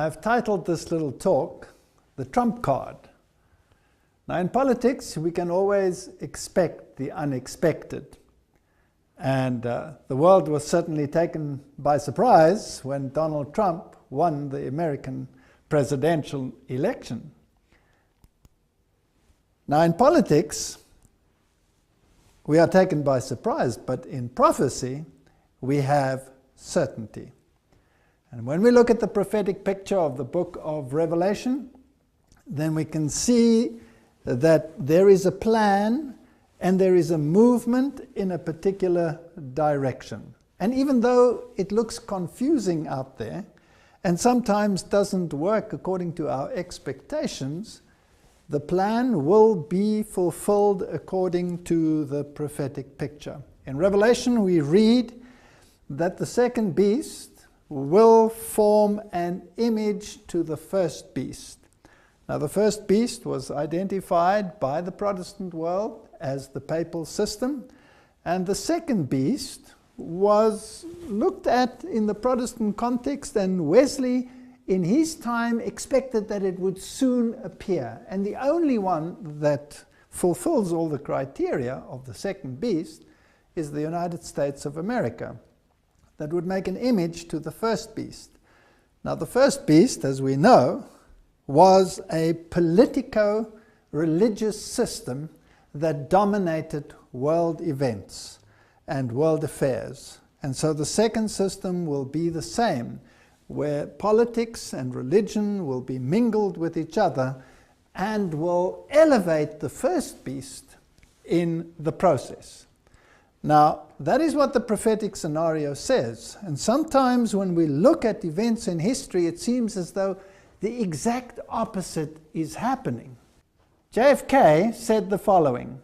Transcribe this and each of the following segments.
I've titled this little talk, The Trump Card. Now in politics, we can always expect the unexpected. And the world was certainly taken by surprise when Donald Trump won the American presidential election. Now in politics, we are taken by surprise, but in prophecy, we have certainty. And when we look at the prophetic picture of the book of Revelation, then we can see that there is a plan and there is a movement in a particular direction. And even though it looks confusing out there, and sometimes doesn't work according to our expectations, the plan will be fulfilled according to the prophetic picture. In Revelation, we read that the second beast will form an image to the first beast. Now, the first beast was identified by the Protestant world as the papal system, and the second beast was looked at in the Protestant context, and Wesley in his time expected that it would soon appear. And the only one that fulfills all the criteria of the second beast is the United States of America, that would make an image to the first beast. Now the first beast, as we know, was a politico-religious system that dominated world events and world affairs. And so the second system will be the same, where politics and religion will be mingled with each other and will elevate the first beast in the process. Now, that is what the prophetic scenario says. And sometimes when we look at events in history, it seems as though the exact opposite is happening. JFK said the following: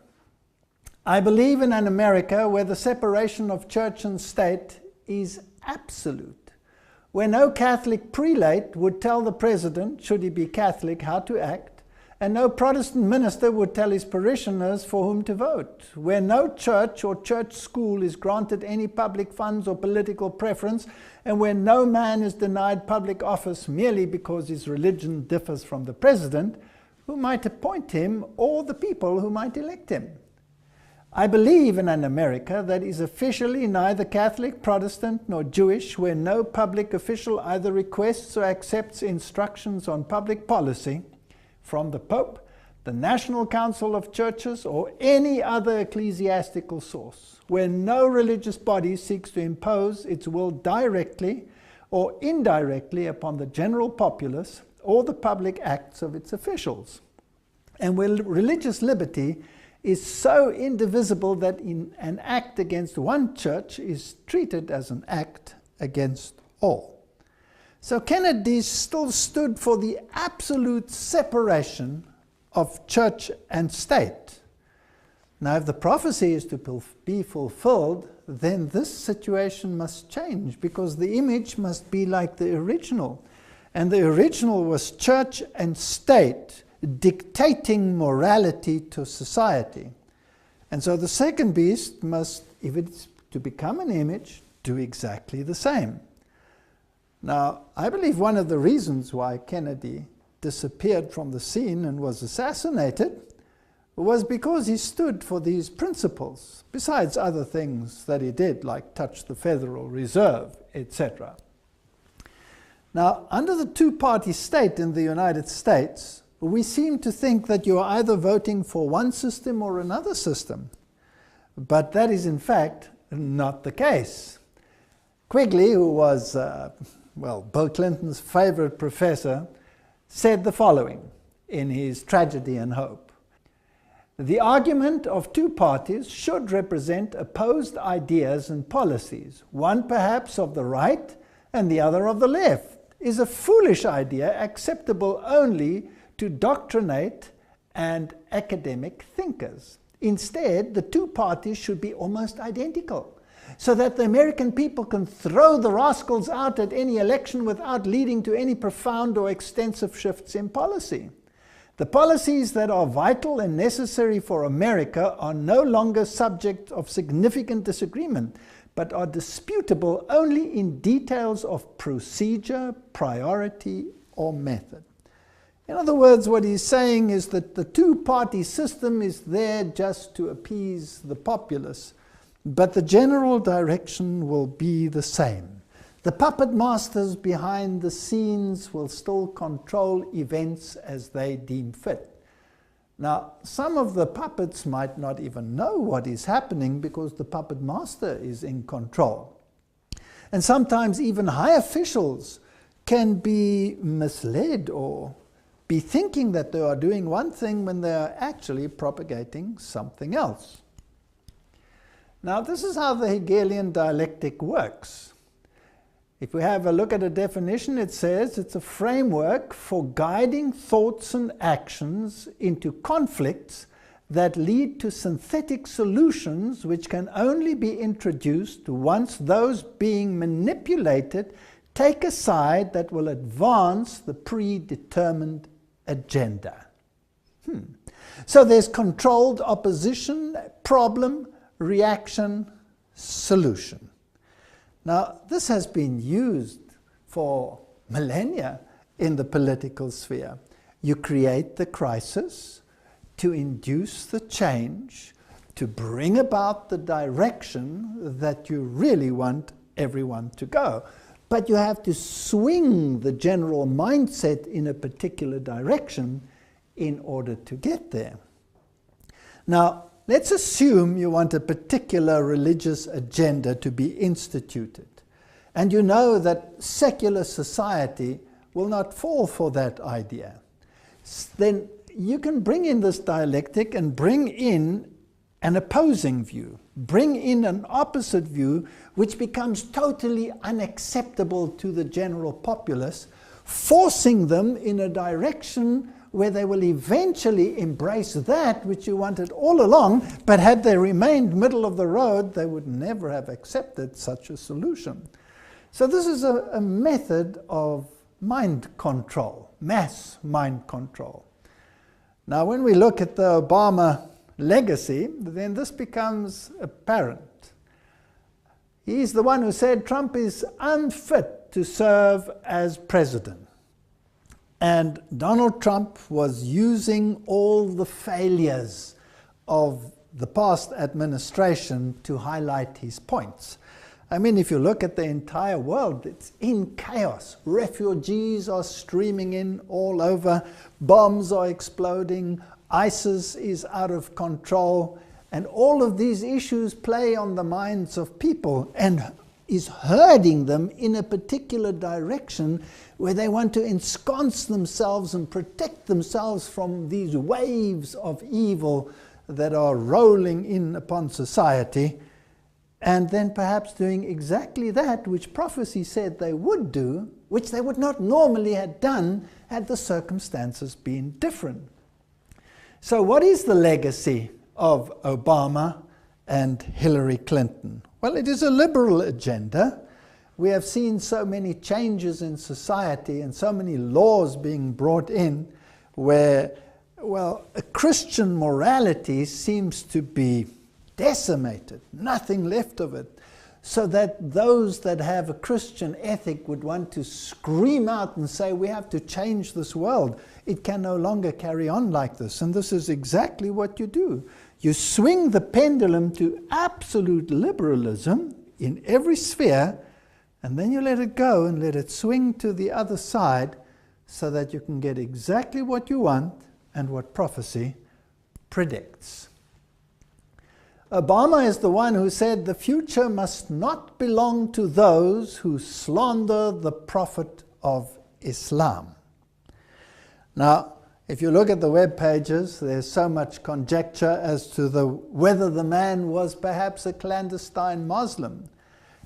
"I believe in an America where the separation of church and state is absolute, where no Catholic prelate would tell the president, should he be Catholic, how to act, and no Protestant minister would tell his parishioners for whom to vote, where no church or church school is granted any public funds or political preference, and where no man is denied public office merely because his religion differs from the president, who might appoint him, or the people who might elect him. I believe in an America that is officially neither Catholic, Protestant, nor Jewish, where no public official either requests or accepts instructions on public policy from the Pope, the National Council of Churches, or any other ecclesiastical source, where no religious body seeks to impose its will directly or indirectly upon the general populace or the public acts of its officials, and where religious liberty is so indivisible that an act against one church is treated as an act against all." So Kennedy still stood for the absolute separation of church and state. Now, if the prophecy is to be fulfilled, then this situation must change, because the image must be like the original. And the original was church and state dictating morality to society. And so the second beast must, if it's to become an image, do exactly the same. Now, I believe one of the reasons why Kennedy disappeared from the scene and was assassinated was because he stood for these principles, besides other things that he did, like touch the Federal Reserve, etc. Now, under the two-party state in the United States, we seem to think that you are either voting for one system or another system. But that is, in fact, not the case. Quigley, who was Bill Clinton's favorite professor, said the following in his Tragedy and Hope: "The argument of two parties should represent opposed ideas and policies. One perhaps of the right and the other of the left is a foolish idea acceptable only to doctrinate and academic thinkers. Instead, the two parties should be almost identical, so that the American people can throw the rascals out at any election without leading to any profound or extensive shifts in policy. The policies that are vital and necessary for America are no longer subject of significant disagreement, but are disputable only in details of procedure, priority, or method. In other words, what he's saying is that the two-party system is there just to appease the populace, but the general direction will be the same. The puppet masters behind the scenes will still control events as they deem fit. Now, some of the puppets might not even know what is happening because the puppet master is in control. And sometimes even high officials can be misled or be thinking that they are doing one thing when they are actually propagating something else. Now, this is how the Hegelian dialectic works. If we have a look at a definition, it says it's a framework for guiding thoughts and actions into conflicts that lead to synthetic solutions which can only be introduced once those being manipulated take a side that will advance the predetermined agenda. So there's controlled opposition, problem, reaction, solution. Now, this has been used for millennia in the political sphere. You create the crisis to induce the change, to bring about the direction that you really want everyone to go. But you have to swing the general mindset in a particular direction in order to get there. Now, let's assume you want a particular religious agenda to be instituted, and you know that secular society will not fall for that idea. Then you can bring in this dialectic and bring in an opposing view, bring in an opposite view which becomes totally unacceptable to the general populace, forcing them in a direction where they will eventually embrace that which you wanted all along, but had they remained middle of the road, they would never have accepted such a solution. So this is a method of mind control, mass mind control. Now, when we look at the Obama legacy, then this becomes apparent. He's the one who said Trump is unfit to serve as president. And Donald Trump was using all the failures of the past administration to highlight his points. I mean, if you look at the entire world, it's in chaos. Refugees are streaming in all over, bombs are exploding, ISIS is out of control, and all of these issues play on the minds of people and is herding them in a particular direction where they want to ensconce themselves and protect themselves from these waves of evil that are rolling in upon society, and then perhaps doing exactly that which prophecy said they would do, which they would not normally have done had the circumstances been different. So what is the legacy of Obama and Hillary Clinton? Well, it is a liberal agenda. We have seen so many changes in society and so many laws being brought in where, well, a Christian morality seems to be decimated, nothing left of it, so that those that have a Christian ethic would want to scream out and say, we have to change this world. It can no longer carry on like this. And this is exactly what you do. You swing the pendulum to absolute liberalism in every sphere, and then you let it go and let it swing to the other side so that you can get exactly what you want and what prophecy predicts. Obama is the one who said the future must not belong to those who slander the Prophet of Islam. Now, if you look at the web pages, there's so much conjecture as to whether the man was perhaps a clandestine Muslim.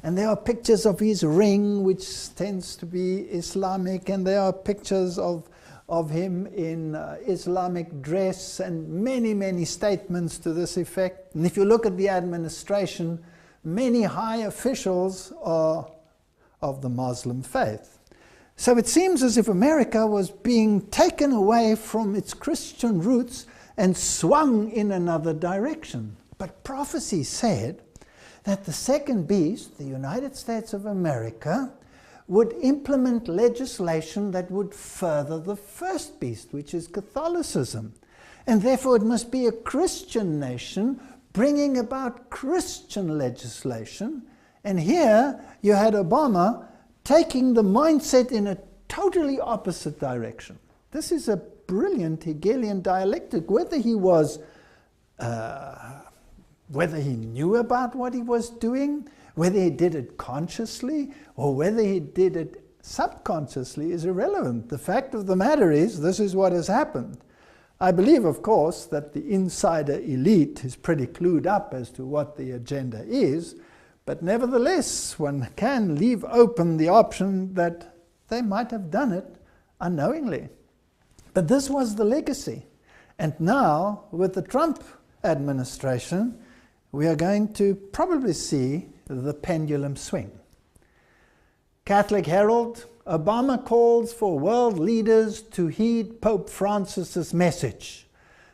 And there are pictures of his ring, which tends to be Islamic, and there are pictures of him in Islamic dress, and many, many statements to this effect. And if you look at the administration, many high officials are of the Muslim faith. So it seems as if America was being taken away from its Christian roots and swung in another direction. But prophecy said that the second beast, the United States of America, would implement legislation that would further the first beast, which is Catholicism. And therefore it must be a Christian nation bringing about Christian legislation. And here you had Obama taking the mindset in a totally opposite direction. This is a brilliant Hegelian dialectic. Whether he knew about what he was doing, whether he did it consciously, or whether he did it subconsciously is irrelevant. The fact of the matter is, this is what has happened. I believe, of course, that the insider elite is pretty clued up as to what the agenda is, but nevertheless, one can leave open the option that they might have done it unknowingly. But this was the legacy. And now, with the Trump administration, we are going to probably see the pendulum swing. Catholic Herald, Obama calls for world leaders to heed Pope Francis's message.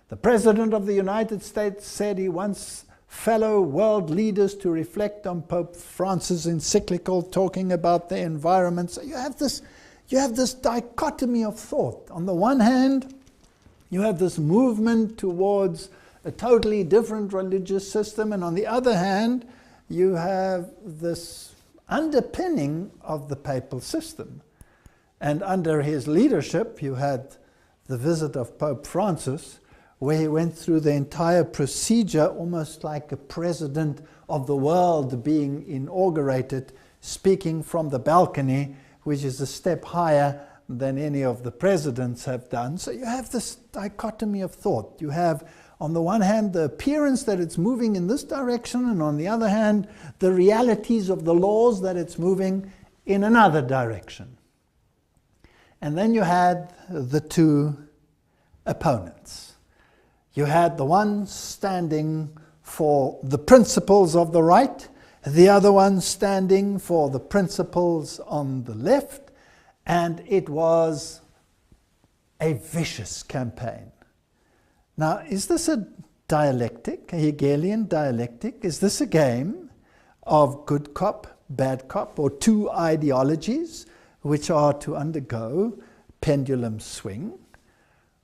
The President of the United States said he wants fellow world leaders to reflect on Pope Francis' encyclical talking about the environment. So you have this dichotomy of thought. On the one hand, you have this movement towards a totally different religious system, and on the other hand, you have this underpinning of the papal system. And under his leadership, you had the visit of Pope Francis, where he went through the entire procedure, almost like a president of the world being inaugurated, speaking from the balcony, which is a step higher than any of the presidents have done. So you have this dichotomy of thought. You have, on the one hand, the appearance that it's moving in this direction, and on the other hand, the realities of the laws that it's moving in another direction. And then you had the two opponents. You had the one standing for the principles of the right, the other one standing for the principles on the left, and it was a vicious campaign. Now, is this a dialectic, a Hegelian dialectic? Is this a game of good cop, bad cop, or two ideologies which are to undergo pendulum swing?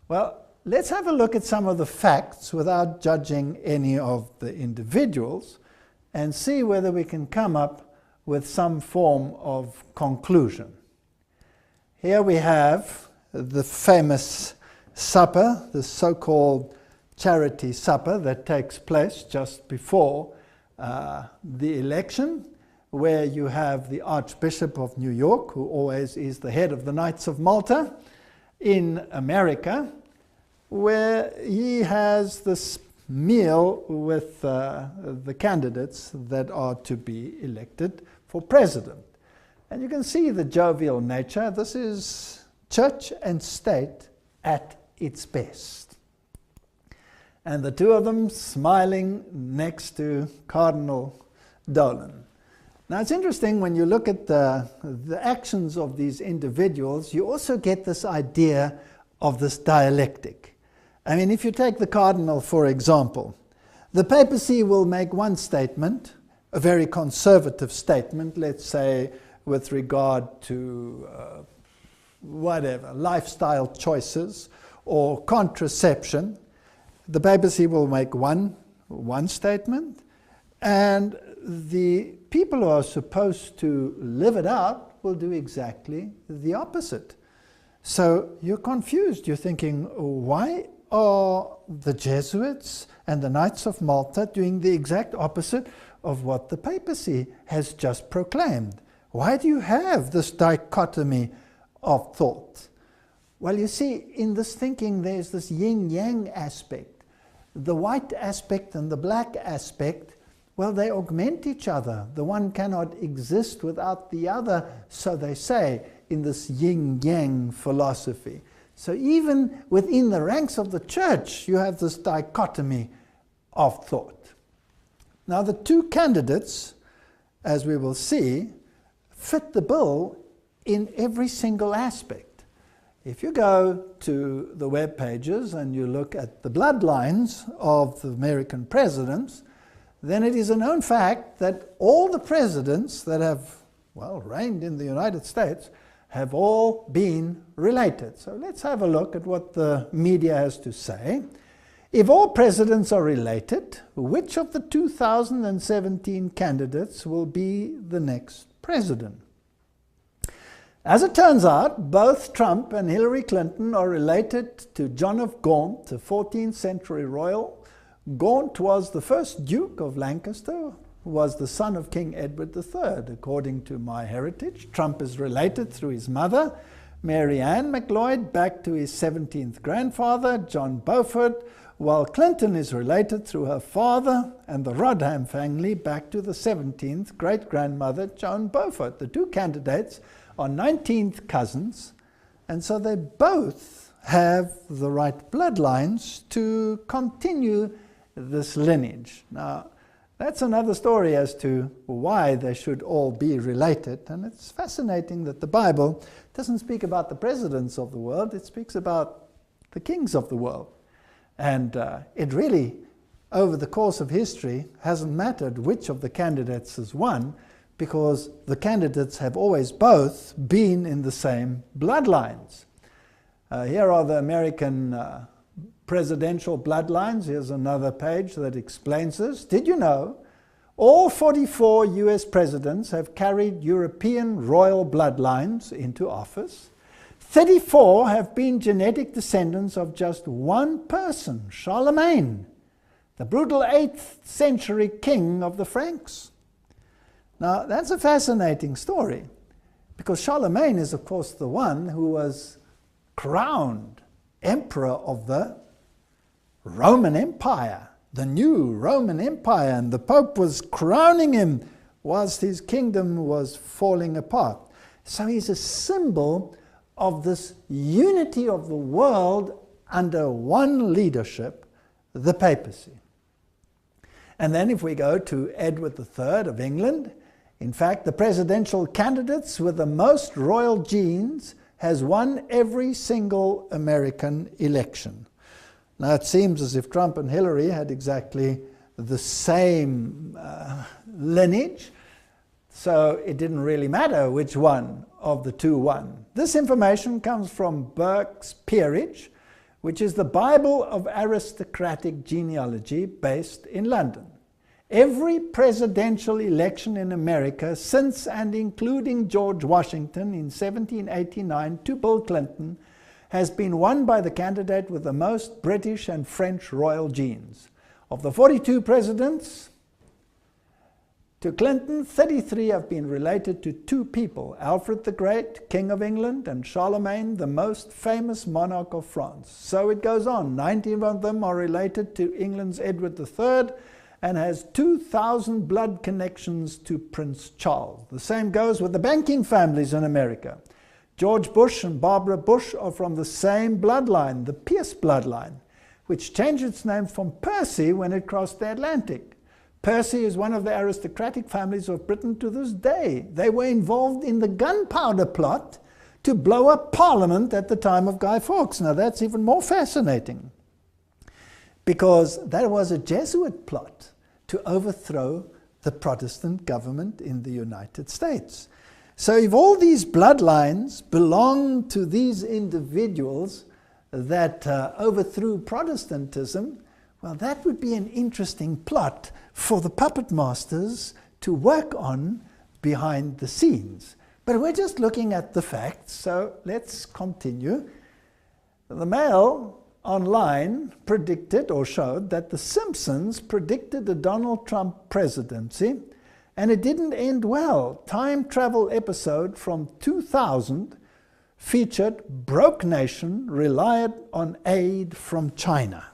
Well, let's have a look at some of the facts without judging any of the individuals and see whether we can come up with some form of conclusion. Here we have the famous supper, the so-called charity supper that takes place just before the election, where you have the Archbishop of New York, who always is the head of the Knights of Malta in America, where he has this meal with the candidates that are to be elected for president. And you can see the jovial nature. This is church and state at its best. And the two of them smiling next to Cardinal Dolan. Now it's interesting when you look at the actions of these individuals, you also get this idea of this dialectic. I mean, if you take the Cardinal, for example, the papacy will make one statement, a very conservative statement, let's say with regard to whatever, lifestyle choices or contraception. The papacy will make one statement, and the people who are supposed to live it out will do exactly the opposite. So you're confused. You're thinking, why are the Jesuits and the Knights of Malta doing the exact opposite of what the papacy has just proclaimed? Why do you have this dichotomy of thought? Well, you see, in this thinking, there's this yin-yang aspect. The white aspect and the black aspect, well, they augment each other. The one cannot exist without the other, so they say, in this yin-yang philosophy. So even within the ranks of the church, you have this dichotomy of thought. Now, the two candidates, as we will see, fit the bill in every single aspect. If you go to the web pages and you look at the bloodlines of the American presidents, then it is a known fact that all the presidents that have well, reigned in the United States have all been related. So let's have a look at what the media has to say. If all presidents are related, which of the 2017 candidates will be the next president? As it turns out, both Trump and Hillary Clinton are related to John of Gaunt, a 14th century royal. Gaunt was the first Duke of Lancaster, who was the son of King Edward III. According to MyHeritage, Trump is related through his mother, Mary Ann McLeod, back to his 17th grandfather, John Beaufort, while Clinton is related through her father and the Rodham family back to the 17th great-grandmother, Joan Beaufort. The two candidates are 19th cousins, and so they both have the right bloodlines to continue this lineage. Now, that's another story as to why they should all be related, and it's fascinating that the Bible doesn't speak about the presidents of the world, it speaks about the kings of the world. And it really, over the course of history, hasn't mattered which of the candidates has won, because the candidates have always both been in the same bloodlines. Here are the American presidential bloodlines. Here's another page that explains this. Did you know all 44 US presidents have carried European royal bloodlines into office? 34 have been genetic descendants of just one person, Charlemagne, the brutal 8th century king of the Franks. Now, that's a fascinating story, because Charlemagne is, of course, the one who was crowned emperor of the Roman Empire, the new Roman Empire, and the Pope was crowning him whilst his kingdom was falling apart. So he's a symbol of this unity of the world under one leadership, the papacy. And then if we go to Edward III of England, in fact, the presidential candidates with the most royal genes has won every single American election. Now, it seems as if Trump and Hillary had exactly the same lineage, so it didn't really matter which one of the two won. This information comes from Burke's Peerage, which is the Bible of aristocratic genealogy based in London. Every presidential election in America since and including George Washington in 1789 to Bill Clinton has been won by the candidate with the most British and French royal genes. Of the 42 presidents to Clinton, 33 have been related to two people, Alfred the Great, King of England, and Charlemagne, the most famous monarch of France. So it goes on. 19 of them are related to England's Edward III, and has 2,000 blood connections to Prince Charles. The same goes with the banking families in America. George Bush and Barbara Bush are from the same bloodline, the Pierce bloodline, which changed its name from Percy when it crossed the Atlantic. Percy is one of the aristocratic families of Britain to this day. They were involved in the gunpowder plot to blow up Parliament at the time of Guy Fawkes. Now that's even more fascinating, because that was a Jesuit plot to overthrow the Protestant government in the United States. So if all these bloodlines belong to these individuals that overthrew Protestantism, well, that would be an interesting plot for the puppet masters to work on behind the scenes. But we're just looking at the facts, so let's continue. The Mail online predicted or showed that The Simpsons predicted a Donald Trump presidency, and it didn't end well. Time travel episode from 2000 featured broke nation relied on aid from China.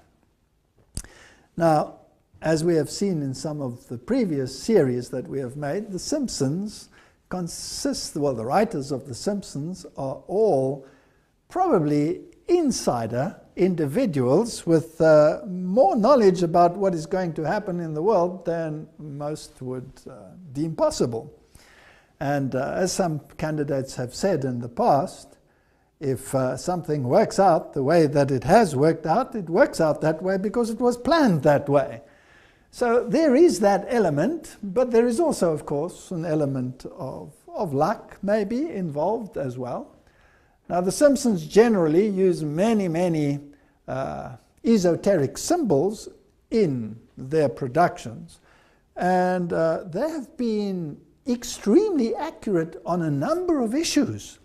Now, as we have seen in some of the previous series that we have made, The Simpsons consist, well, the writers of The Simpsons are all probably insider individuals with more knowledge about what is going to happen in the world than most would deem possible. And as some candidates have said in the past, if something works out the way that it has worked out, it works out that way because it was planned that way. So there is that element, but there is also, of course, an element of of luck maybe involved as well. Now the Simpsons generally use many esoteric symbols in their productions, and they have been extremely accurate on a number of issues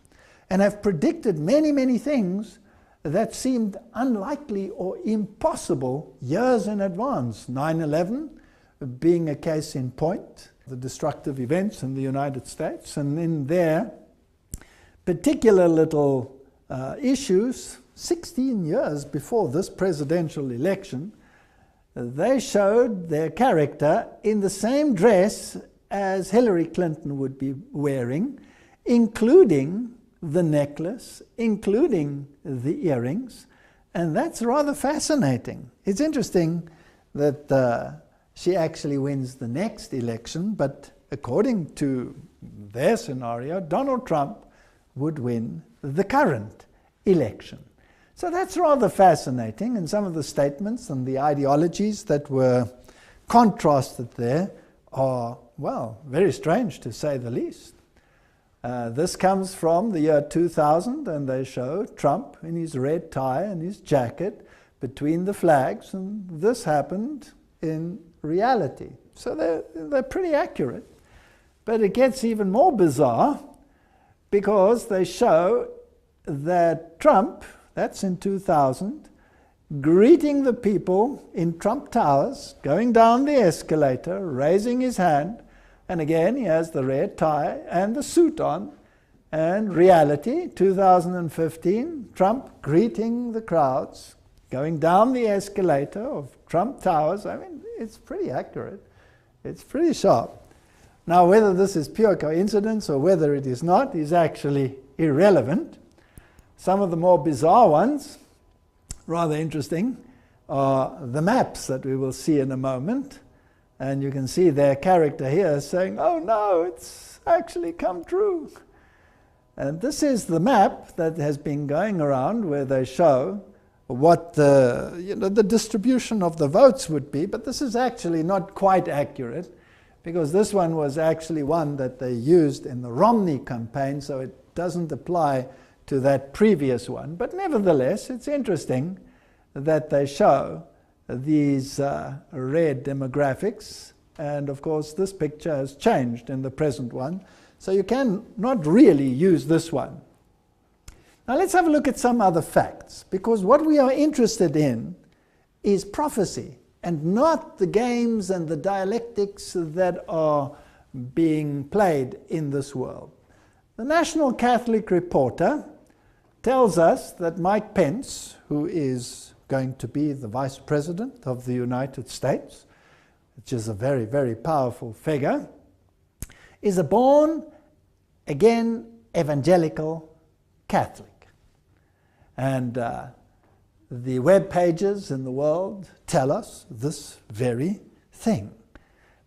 and have predicted many things that seemed unlikely or impossible years in advance. 9/11 being a case in point, the destructive events in the United States, and in their particular little issues, 16 years before this presidential election, they showed their character in the same dress as Hillary Clinton would be wearing, including the necklace, including the earrings, and that's rather fascinating. It's interesting that she actually wins the next election, but according to their scenario, Donald Trump would win the current election. So that's rather fascinating, and some of the statements and the ideologies that were contrasted there are, well, very strange to say the least. This comes from the year 2000, and they show Trump in his red tie and his jacket between the flags, and this happened in reality. So they're pretty accurate. But it gets even more bizarre because they show that Trump, that's in 2000, greeting the people in Trump Towers, going down the escalator, raising his hand, and again he has the red tie and the suit on. And reality, 2015, Trump greeting the crowds, going down the escalator of Trump Towers. I mean, it's pretty accurate. It's pretty sharp. Now, whether this is pure coincidence or whether it is not is actually irrelevant. Some of the more bizarre ones, rather interesting, are the maps that we will see in a moment. And you can see their character here saying, oh no, it's actually come true. And this is the map that has been going around where they show what the distribution of the votes would be, but this is actually not quite accurate because this one was actually one that they used in the Romney campaign, so it doesn't apply to that previous one. But nevertheless, it's interesting that they show these red demographics, and of course this picture has changed in the present one, so you can not really use this one. Now let's have a look at some other facts, because what we are interested in is prophecy and not the games and the dialectics that are being played in this world. The National Catholic Reporter tells us that Mike Pence, who is going to be the Vice President of the United States, which is a very powerful figure, is a born-again evangelical Catholic. And the web pages in the world tell us this very thing.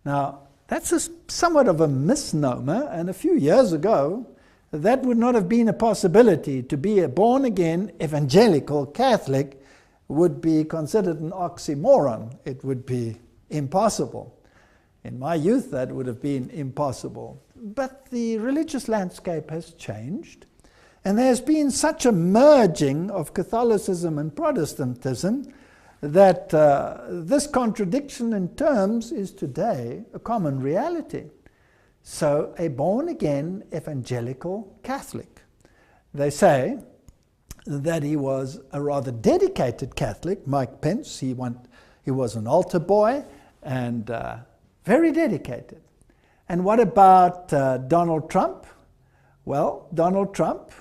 Now, that's somewhat of a misnomer, and a few years ago, that would not have been a possibility. To be a born-again evangelical Catholic would be considered an oxymoron. It would be impossible. In my youth, that would have been impossible. But the religious landscape has changed, and there's been such a merging of Catholicism and Protestantism that this contradiction in terms is today a common reality. So, a born-again evangelical Catholic. They say that he was a rather dedicated Catholic, Mike Pence. He was an altar boy and very dedicated. And what about Donald Trump? Well, Donald Trump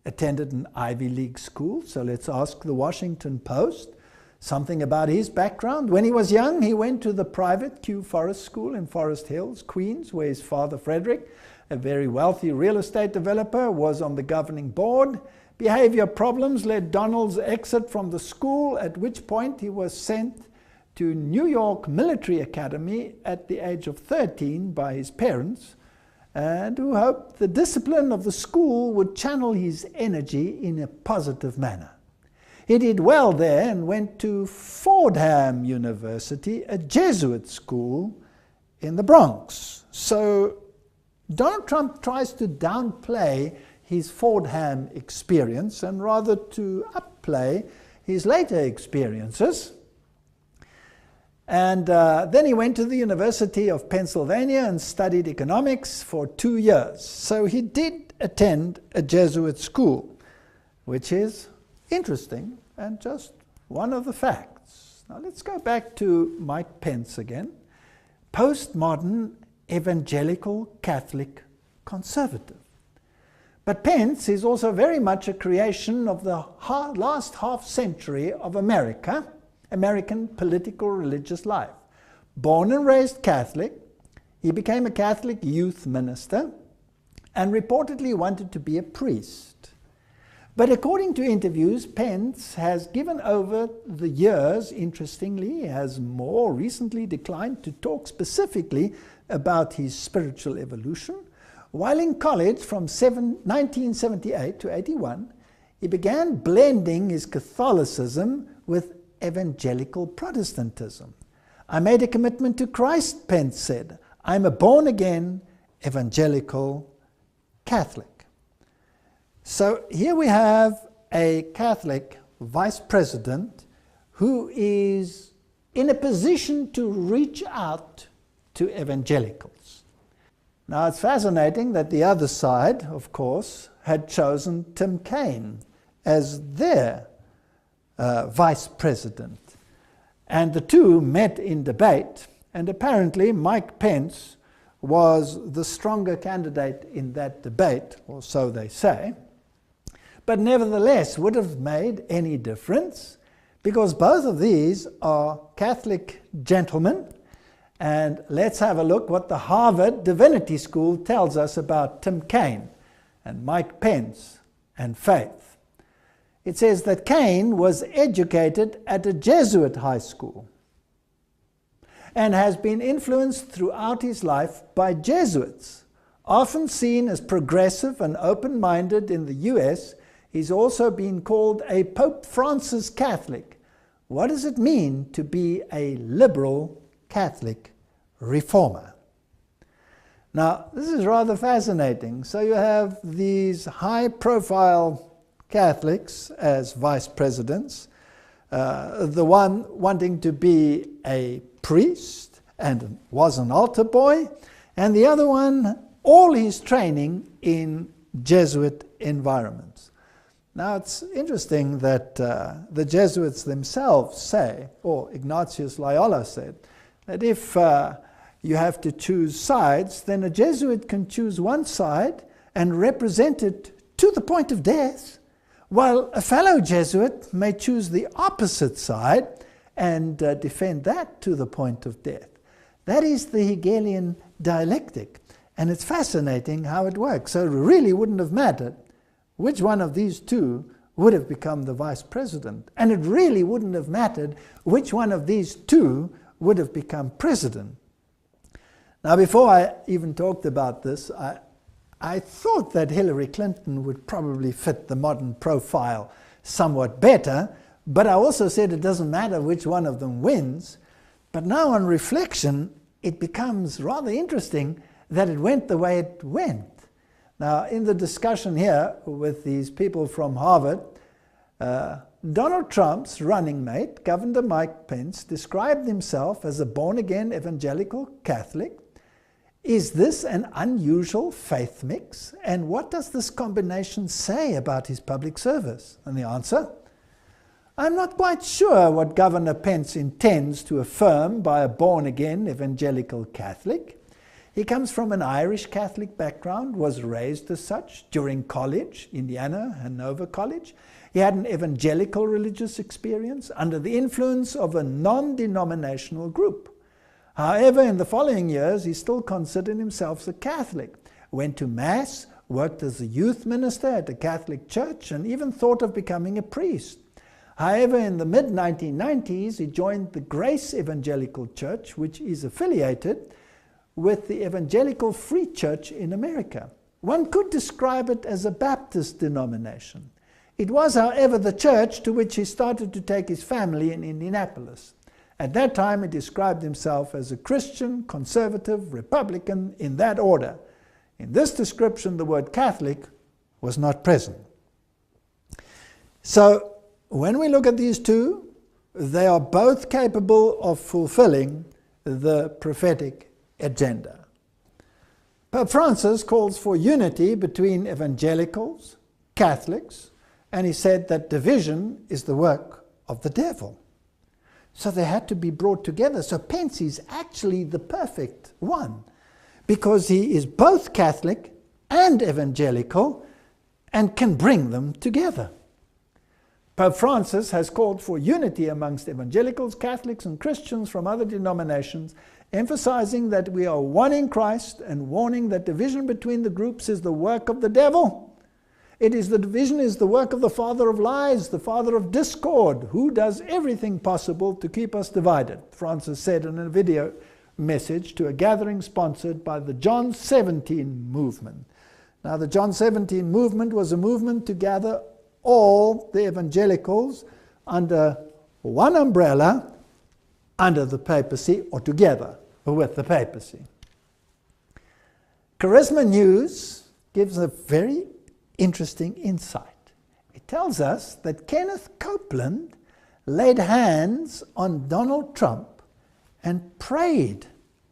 attended an Ivy League school, so let's ask the Washington Post something about his background. When he was young, he went to the private Kew Forest School in Forest Hills, Queens, where his father, Frederick, a very wealthy real estate developer, was on the governing board. Behavior problems led Donald's exit from the school, at which point he was sent to New York Military Academy at the age of 13 by his parents, and who hoped the discipline of the school would channel his energy in a positive manner. He did well there and went to Fordham University, a Jesuit school in the Bronx. So Donald Trump tries to downplay his Fordham experience and rather to upplay his later experiences. And then he went to the University of Pennsylvania and studied economics for 2 years. So he did attend a Jesuit school, which is interesting and just one of the facts. Now let's go back to Mike Pence again. Postmodern evangelical Catholic conservative. But Pence is also very much a creation of the last half century of American political religious life. Born and raised Catholic, he became a Catholic youth minister and reportedly wanted to be a priest. But according to interviews, Pence has given over the years, interestingly, has more recently declined to talk specifically about his spiritual evolution. While in college from 1978 to 81, he began blending his Catholicism with evangelical Protestantism. I made a commitment to Christ, Pence said. I'm a born-again evangelical Catholic. So here we have a Catholic vice president who is in a position to reach out to evangelicals. Now it's fascinating that the other side, of course, had chosen Tim Kaine as their vice president. And the two met in debate, and apparently Mike Pence was the stronger candidate in that debate, or so they say. But nevertheless, would have made any difference, because both of these are Catholic gentlemen. And let's have a look what the Harvard Divinity School tells us about Tim Kaine and Mike Pence and faith. It says that Kaine was educated at a Jesuit high school and has been influenced throughout his life by Jesuits. Often seen as progressive and open-minded in the US, he's also been called a Pope Francis Catholic. What does it mean to be a liberal Catholic reformer? Now, this is rather fascinating. So you have these high-profile Catholics as vice presidents, the one wanting to be a priest and was an altar boy, and the other one, all his training in Jesuit environments. Now, it's interesting that the Jesuits themselves say, or Ignatius Loyola said, that if you have to choose sides, then a Jesuit can choose one side and represent it to the point of death, while a fellow Jesuit may choose the opposite side and defend that to the point of death. That is the Hegelian dialectic, and it's fascinating how it works. So it really wouldn't have mattered which one of these two would have become the vice president, and it really wouldn't have mattered which one of these two would have become president. Now, before I even talked about this, I thought that Hillary Clinton would probably fit the modern profile somewhat better, but I also said it doesn't matter which one of them wins. But now on reflection, it becomes rather interesting that it went the way it went. Now, in the discussion here with these people from Harvard, Donald Trump's running mate, Governor Mike Pence, described himself as a born-again evangelical Catholic. Is this an unusual faith mix? And what does this combination say about his public service? And the answer? I'm not quite sure what Governor Pence intends to affirm by a born-again evangelical Catholic. He comes from an Irish Catholic background, was raised as such during college, Indiana Hanover College. He had an evangelical religious experience under the influence of a non-denominational group. However, in the following years, he still considered himself a Catholic, went to Mass, worked as a youth minister at a Catholic church, and even thought of becoming a priest. However, in the mid-1990s, he joined the Grace Evangelical Church, which is affiliated with the Evangelical Free Church in America. One could describe it as a Baptist denomination. It was, however, the church to which he started to take his family in Indianapolis. At that time, he described himself as a Christian, conservative, Republican, in that order. In this description, the word Catholic was not present. So when we look at these two, they are both capable of fulfilling the prophetic agenda. Pope Francis calls for unity between evangelicals, Catholics, and he said that division is the work of the devil. So they had to be brought together. So Pence is actually the perfect one, because he is both Catholic and evangelical and can bring them together. Pope Francis has called for unity amongst evangelicals, Catholics, and Christians from other denominations, emphasizing that we are one in Christ and warning that division between the groups is the work of the devil. The division is the work of the father of lies, the father of discord, who does everything possible to keep us divided, Francis said in a video message to a gathering sponsored by the John 17 movement. Now, the John 17 movement was a movement to gather all the evangelicals under one umbrella, under the papacy, or together with the papacy. Charisma News gives a very interesting insight. It tells us that Kenneth Copeland laid hands on Donald Trump and prayed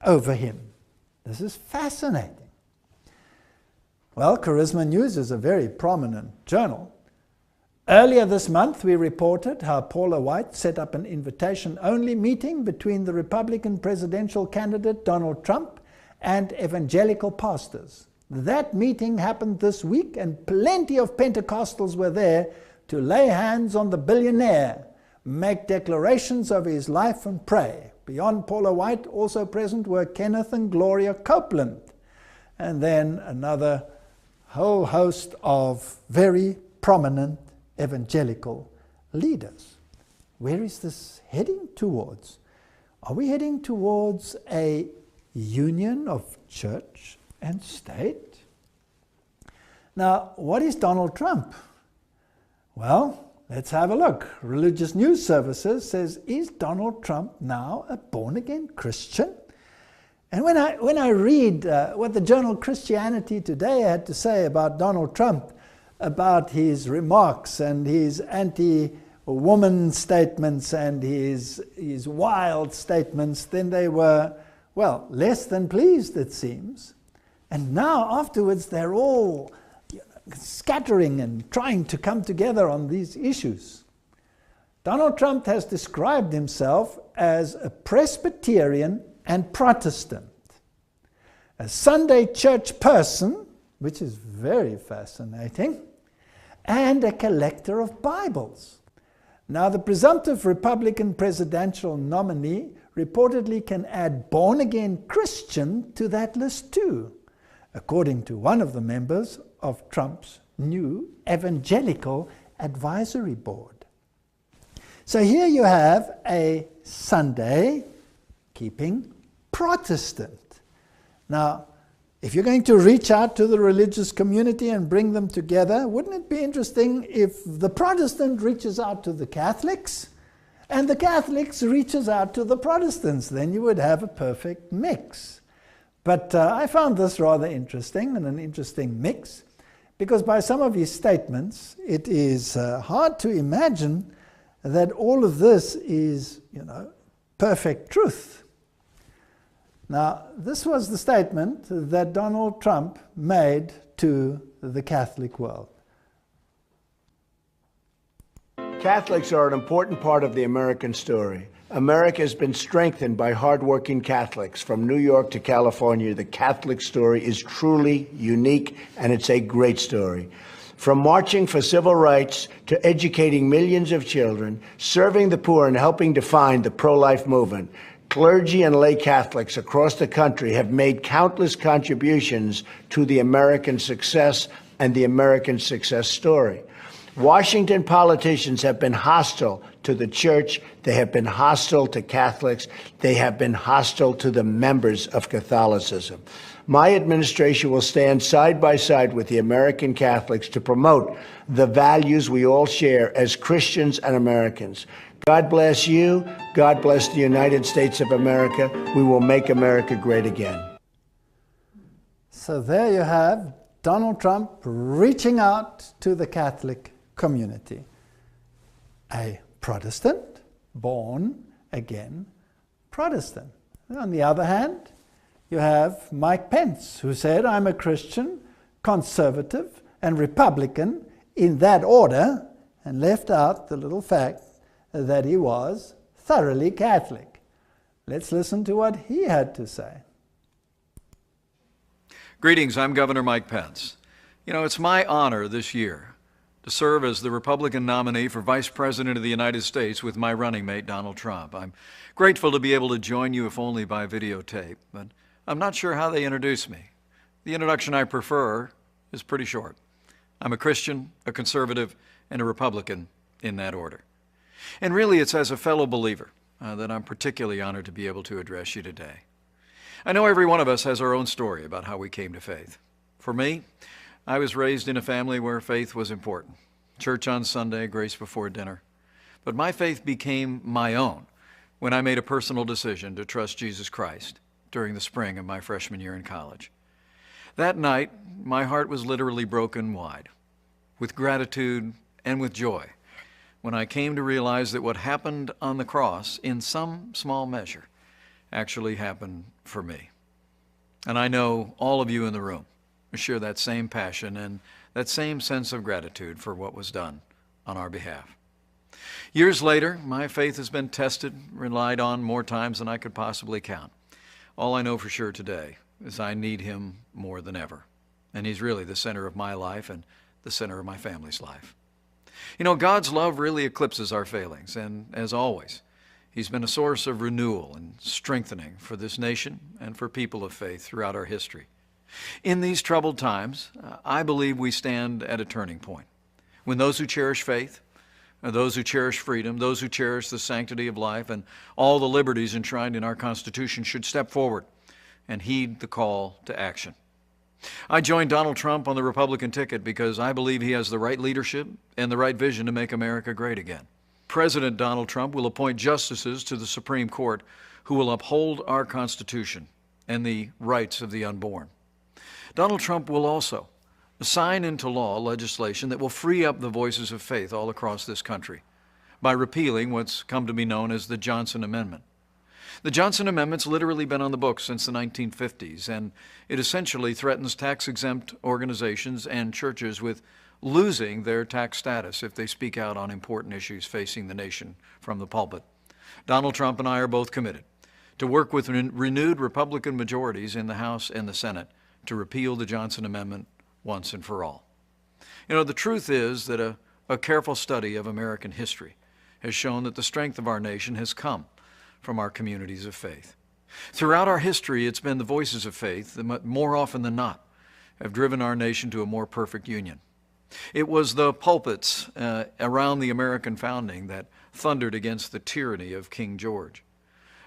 over him. This is fascinating. Well, Charisma News is a very prominent journal. Earlier this month, we reported how Paula White set up an invitation-only meeting between the Republican presidential candidate Donald Trump and evangelical pastors. That meeting happened this week, and plenty of Pentecostals were there to lay hands on the billionaire, make declarations of his life, and pray. Beyond Paula White, also present were Kenneth and Gloria Copeland, and then another whole host of very prominent evangelical leaders. Where is this heading towards? Are we heading towards a union of church and state? Now, what is Donald Trump? Well, let's have a look. Religious News Services says, is Donald Trump now a born-again Christian? And when I read what the journal Christianity Today had to say about Donald Trump, about his remarks and his anti-woman statements and his wild statements, then they were, well, less than pleased, it seems. And now, afterwards, they're all scattering and trying to come together on these issues. Donald Trump has described himself as a Presbyterian and Protestant, a Sunday church person, which is very fascinating, and a collector of Bibles. Now, the presumptive Republican presidential nominee reportedly can add born-again Christian to that list too, according to one of the members of Trump's new evangelical advisory board. So here you have a Sunday-keeping Protestant. Now, if you're going to reach out to the religious community and bring them together, wouldn't it be interesting if the Protestant reaches out to the Catholics and the Catholics reaches out to the Protestants? Then you would have a perfect mix. But I found this rather interesting, and an interesting mix, because by some of his statements, it is hard to imagine that all of this is, perfect truth. Now, this was the statement that Donald Trump made to the Catholic world. Catholics are an important part of the American story. America has been strengthened by hardworking Catholics. From New York to California, the Catholic story is truly unique, and it's a great story. From marching for civil rights to educating millions of children, serving the poor, and helping define the pro-life movement, clergy and lay Catholics across the country have made countless contributions to the American success and the American success story. Washington politicians have been hostile to the church. They have been hostile to Catholics. They have been hostile to the members of Catholicism. My administration will stand side by side with the American Catholics to promote the values we all share as Christians and Americans. God bless you. God bless the United States of America. We will make America great again. So there you have Donald Trump reaching out to the Catholic community. A Protestant, born again Protestant. On the other hand, you have Mike Pence, who said, I'm a Christian, conservative, and Republican in that order, and left out the little fact that he was thoroughly Catholic. Let's listen to what he had to say. Greetings, I'm Governor Mike Pence. You know, it's my honor this year to serve as the Republican nominee for Vice President of the United States with my running mate, Donald Trump. I'm grateful to be able to join you, if only by videotape, but I'm not sure how they introduce me. The introduction I prefer is pretty short. I'm a Christian, a conservative, and a Republican in that order. And really, it's as a fellow believer that I'm particularly honored to be able to address you today. I know every one of us has our own story about how we came to faith. For me, I was raised in a family where faith was important. Church on Sunday, grace before dinner. But my faith became my own when I made a personal decision to trust Jesus Christ during the spring of my freshman year in college. That night, my heart was literally broken wide, with gratitude and with joy, when I came to realize that what happened on the cross, in some small measure, actually happened for me. And I know all of you in the room share that same passion and that same sense of gratitude for what was done on our behalf. Years later, my faith has been tested, relied on more times than I could possibly count. All I know for sure today is I need him more than ever. And he's really the center of my life and the center of my family's life. You know, God's love really eclipses our failings, and as always, he's been a source of renewal and strengthening for this nation and for people of faith throughout our history. In these troubled times, I believe we stand at a turning point, when those who cherish faith, those who cherish freedom, those who cherish the sanctity of life and all the liberties enshrined in our Constitution should step forward and heed the call to action. I joined Donald Trump on the Republican ticket because I believe he has the right leadership and the right vision to make America great again. President Donald Trump will appoint justices to the Supreme Court who will uphold our Constitution and the rights of the unborn. Donald Trump will also sign into law legislation that will free up the voices of faith all across this country by repealing what's come to be known as the Johnson Amendment. The Johnson Amendment's literally been on the books since the 1950s, and it essentially threatens tax-exempt organizations and churches with losing their tax status if they speak out on important issues facing the nation from the pulpit. Donald Trump and I are both committed to work with renewed Republican majorities in the House and the Senate to repeal the Johnson Amendment once and for all. You know, the truth is that a careful study of American history has shown that the strength of our nation has come from our communities of faith. Throughout our history, it's been the voices of faith that more often than not have driven our nation to a more perfect union. It was the pulpits around the American founding that thundered against the tyranny of King George.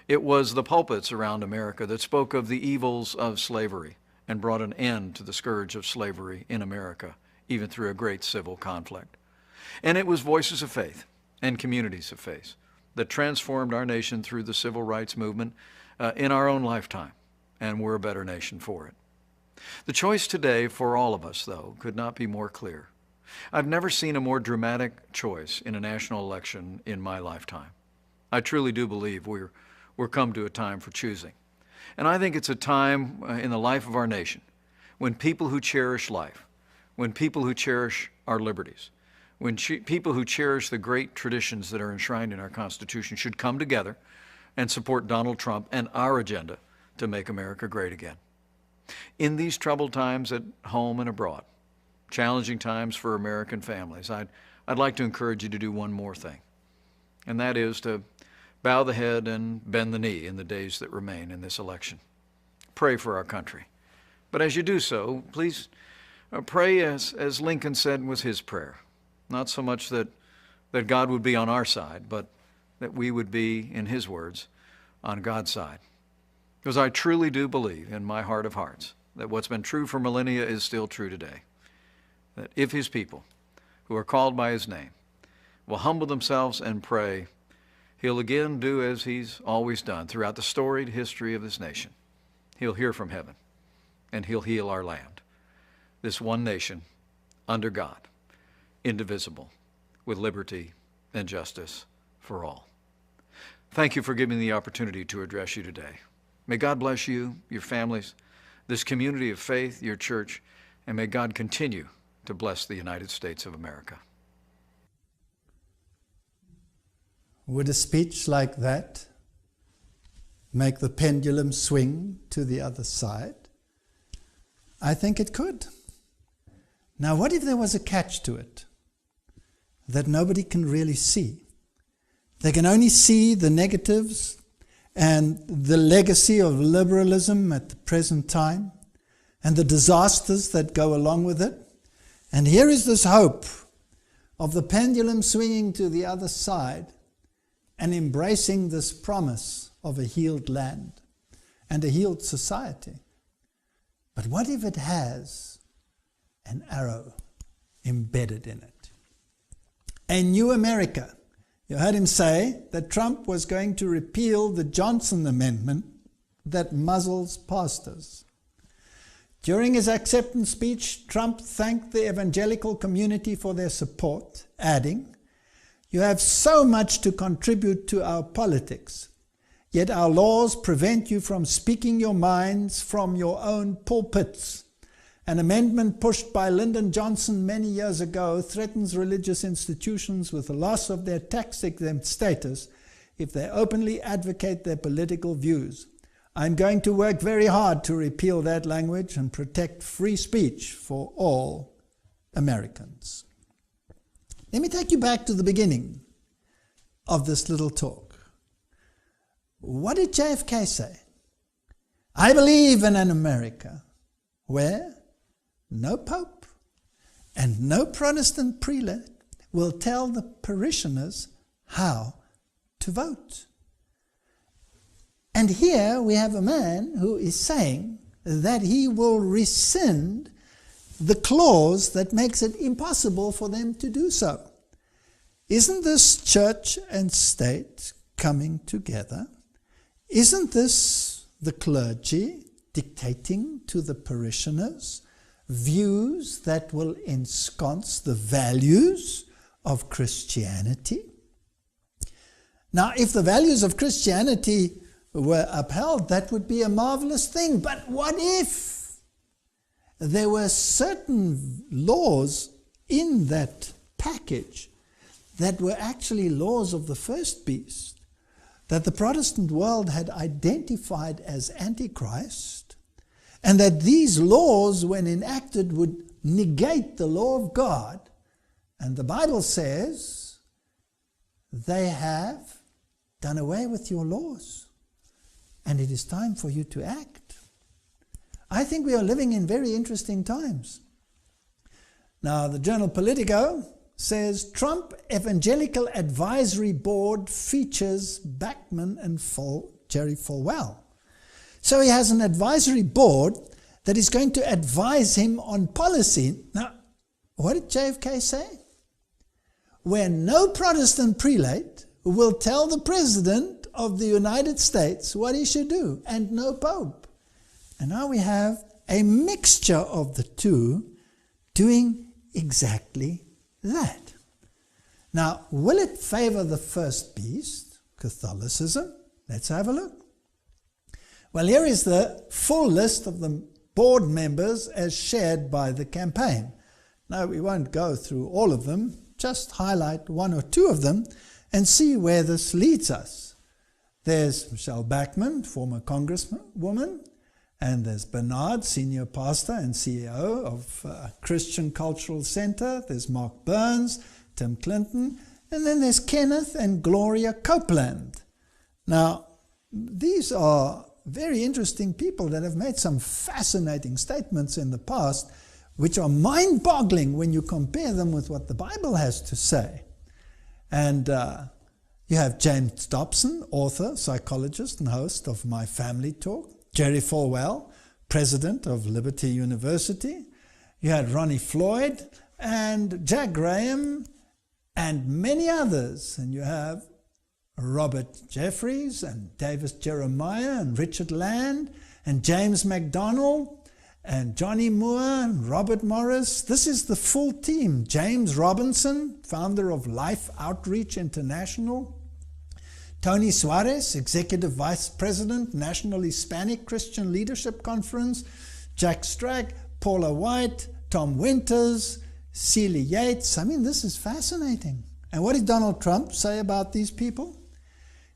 It was the pulpits around America that spoke of the evils of slavery and brought an end to the scourge of slavery in America, even through a great civil conflict. And it was voices of faith and communities of faith that transformed our nation through the civil rights movement in our own lifetime, and we're a better nation for it. The choice today for all of us, though, could not be more clear. I've never seen a more dramatic choice in a national election in my lifetime. I truly do believe we're come to a time for choosing. And I think it's a time in the life of our nation when people who cherish life, when people who cherish our liberties, when people who cherish the great traditions that are enshrined in our Constitution should come together and support Donald Trump and our agenda to make America great again. In these troubled times at home and abroad, challenging times for American families, I'd like to encourage you to do one more thing, and that is to bow the head and bend the knee in the days that remain in this election. Pray for our country. But as you do so, please pray as Lincoln said was his prayer. Not so much that God would be on our side, but that we would be, in his words, on God's side. Because I truly do believe in my heart of hearts that what's been true for millennia is still true today. That if his people, who are called by his name, will humble themselves and pray, he'll again do as he's always done throughout the storied history of this nation. He'll hear from heaven, and he'll heal our land. This one nation, under God, indivisible, with liberty and justice for all. Thank you for giving me the opportunity to address you today. May God bless you, your families, this community of faith, your church, and may God continue to bless the United States of America. Would a speech like that make the pendulum swing to the other side? I think it could. Now, what if there was a catch to it that nobody can really see? They can only see the negatives and the legacy of liberalism at the present time and the disasters that go along with it. And here is this hope of the pendulum swinging to the other side and embracing this promise of a healed land and a healed society. But what if it has an arrow embedded in it? A new America. You heard him say that Trump was going to repeal the Johnson Amendment that muzzles pastors. During his acceptance speech, Trump thanked the evangelical community for their support, adding, "You have so much to contribute to our politics, yet our laws prevent you from speaking your minds from your own pulpits. An amendment pushed by Lyndon Johnson many years ago threatens religious institutions with the loss of their tax-exempt status if they openly advocate their political views. I'm going to work very hard to repeal that language and protect free speech for all Americans." Let me take you back to the beginning of this little talk. What did JFK say? I believe in an America where no pope and no Protestant prelate will tell the parishioners how to vote. And here we have a man who is saying that he will rescind the clause that makes it impossible for them to do so. Isn't this church and state coming together? Isn't this the clergy dictating to the parishioners views that will ensconce the values of Christianity? Now, if the values of Christianity were upheld, that would be a marvelous thing. But what if there were certain laws in that package that were actually laws of the first beast, that the Protestant world had identified as Antichrist, and that these laws, when enacted, would negate the law of God? And the Bible says they have done away with your laws, and it is time for you to act. I think we are living in very interesting times. Now, the journal Politico says Trump Evangelical Advisory Board features Bachman and Jerry Falwell. So he has an advisory board that is going to advise him on policy. Now, what did JFK say? Where no Protestant prelate will tell the President of the United States what he should do, and no Pope. And now we have a mixture of the two doing exactly that. Now, will it favor the first beast, Catholicism? Let's have a look. Well, here is the full list of the board members as shared by the campaign. Now, we won't go through all of them, just highlight one or two of them and see where this leads us. There's Michelle Bachmann, former congresswoman, and there's Bernard, senior pastor and CEO of Christian Cultural Center. There's Mark Burns, Tim Clinton, and then there's Kenneth and Gloria Copeland. Now, these are very interesting people that have made some fascinating statements in the past, which are mind-boggling when you compare them with what the Bible has to say. And you have James Dobson, author, psychologist, and host of My Family Talk. Jerry Falwell, president of Liberty University. You had Ronnie Floyd and Jack Graham and many others. And you have Robert Jeffries and Davis Jeremiah and Richard Land and James MacDonald and Johnny Moore and Robert Morris. This is the full team. James Robinson, founder of Life Outreach International. Tony Suarez, Executive Vice President, National Hispanic Christian Leadership Conference. Jack Strag, Paula White, Tom Winters, Celia Yates. I mean, this is fascinating. And what did Donald Trump say about these people?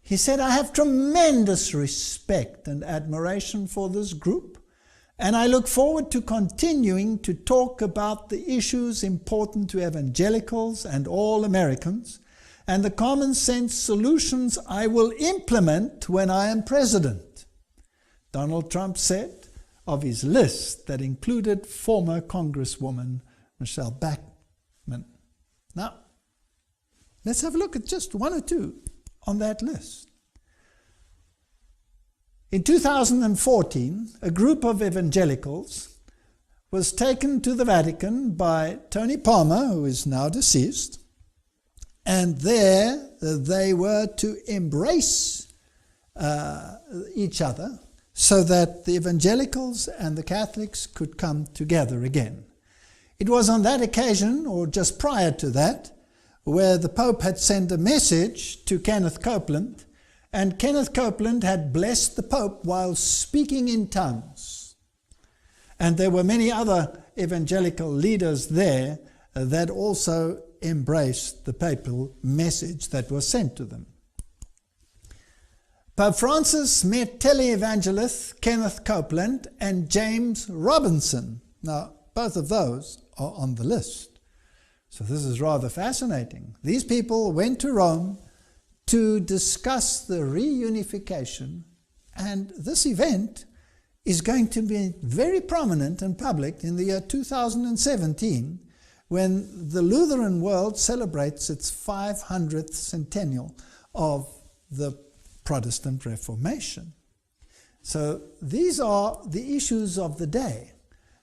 He said, I have tremendous respect and admiration for this group, and I look forward to continuing to talk about the issues important to evangelicals and all Americans, and the common sense solutions I will implement when I am president. Donald Trump said of his list that included former Congresswoman Michelle Bachmann. Now, let's have a look at just one or two on that list. In 2014, a group of evangelicals was taken to the Vatican by Tony Palmer, who is now deceased, and there they were to embrace each other so that the evangelicals and the Catholics could come together again. It was on that occasion, or just prior to that, where the Pope had sent a message to Kenneth Copeland, and Kenneth Copeland had blessed the Pope while speaking in tongues. And there were many other evangelical leaders there that also embraced the papal message that was sent to them. Pope Francis met televangelist Kenneth Copeland and James Robinson. Now, both of those are on the list. So this is rather fascinating. These people went to Rome to discuss the reunification, and this event is going to be very prominent and public in the year 2017, when the Lutheran world celebrates its 500th centennial of the Protestant Reformation. So these are the issues of the day.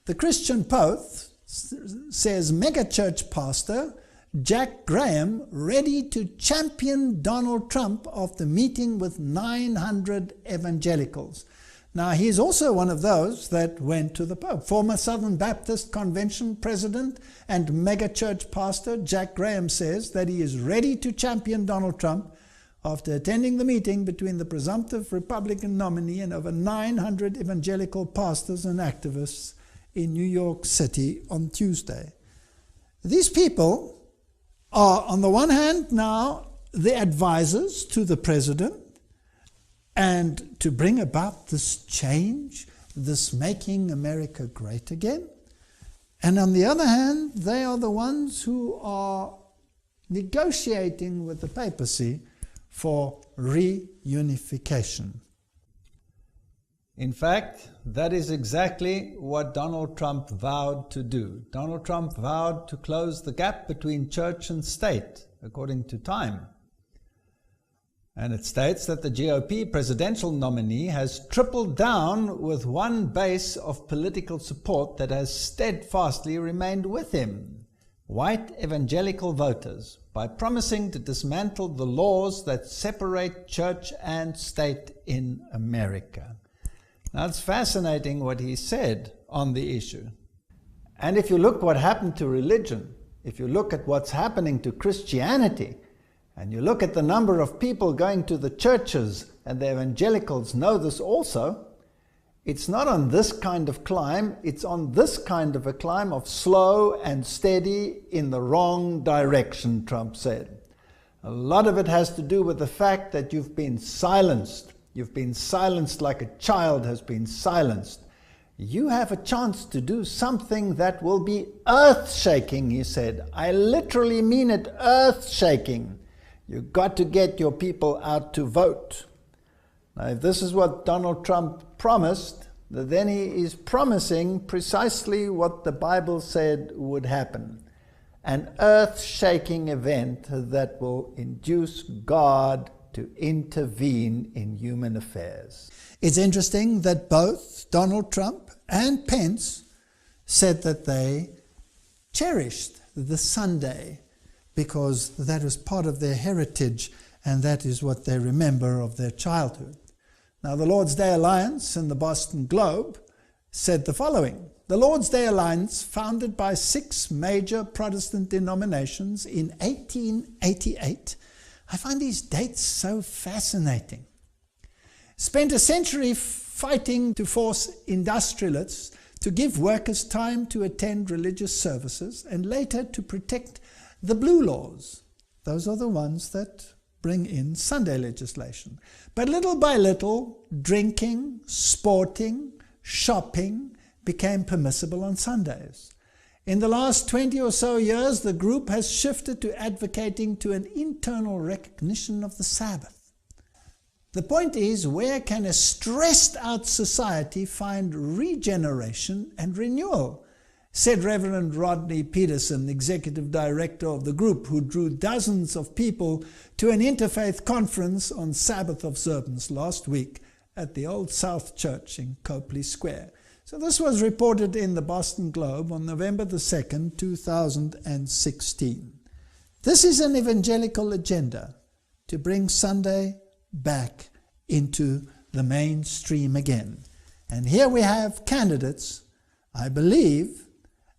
The Christian Post says megachurch pastor Jack Graham ready to champion Donald Trump after meeting with 900 evangelicals. Now, he's also one of those that went to the Pope. Former Southern Baptist Convention president and megachurch pastor Jack Graham says that he is ready to champion Donald Trump after attending the meeting between the presumptive Republican nominee and over 900 evangelical pastors and activists in New York City on Tuesday. These people are, on the one hand, now the advisors to the president, and to bring about this change, this making America great again. And on the other hand, they are the ones who are negotiating with the papacy for reunification. In fact, that is exactly what Donald Trump vowed to do. Donald Trump vowed to close the gap between church and state, according to Time. And it states that the GOP presidential nominee has tripled down with one base of political support that has steadfastly remained with him: white evangelical voters, by promising to dismantle the laws that separate church and state in America. Now, it's fascinating what he said on the issue. And if you look what happened to religion, if you look at what's happening to Christianity, and you look at the number of people going to the churches, and the evangelicals know this also, it's not on this kind of climb, it's on this kind of a climb of slow and steady in the wrong direction, Trump said. A lot of it has to do with the fact that you've been silenced. You've been silenced like a child has been silenced. You have a chance to do something that will be earth-shaking, he said. I literally mean it, earth-shaking. You've got to get your people out to vote. Now, if this is what Donald Trump promised, then he is promising precisely what the Bible said would happen. An earth-shaking event that will induce God to intervene in human affairs. It's interesting that both Donald Trump and Pence said that they cherished the Sunday because that was part of their heritage and that is what they remember of their childhood. Now, the Lord's Day Alliance in the Boston Globe said the following: The Lord's Day Alliance, founded by 6 major Protestant denominations in 1888. I find these dates so fascinating. Spent a century fighting to force industrialists to give workers time to attend religious services, and later to protect the blue laws. Those are the ones that bring in Sunday legislation. But little by little, drinking, sporting, shopping became permissible on Sundays. In the last 20 or so years, the group has shifted to advocating to an internal recognition of the Sabbath. The point is, where can a stressed out society find regeneration and renewal? Said Reverend Rodney Peterson, executive director of the group, who drew dozens of people to an interfaith conference on Sabbath observance last week at the Old South Church in Copley Square. So this was reported in the Boston Globe on November the 2nd, 2016. This is an evangelical agenda to bring Sunday back into the mainstream again. And here we have candidates, I believe,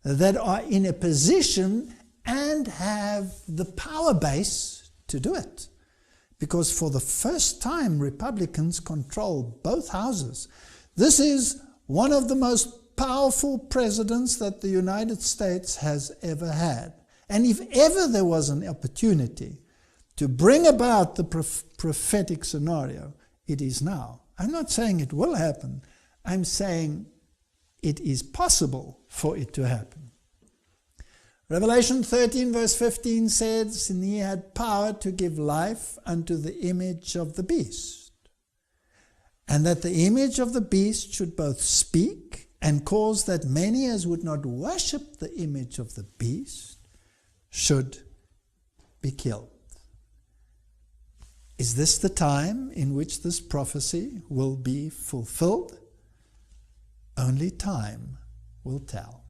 that are in a position and have the power base to do it. Because for the first time, Republicans control both houses. This is one of the most powerful presidents that the United States has ever had. And if ever there was an opportunity to bring about the prophetic scenario, it is now. I'm not saying it will happen. I'm saying it is possible for it to happen. Revelation 13 verse 15 says, "And he had power to give life unto the image of the beast, and that the image of the beast should both speak and cause that many as would not worship the image of the beast should be killed." Is this the time in which this prophecy will be fulfilled? Only time will tell.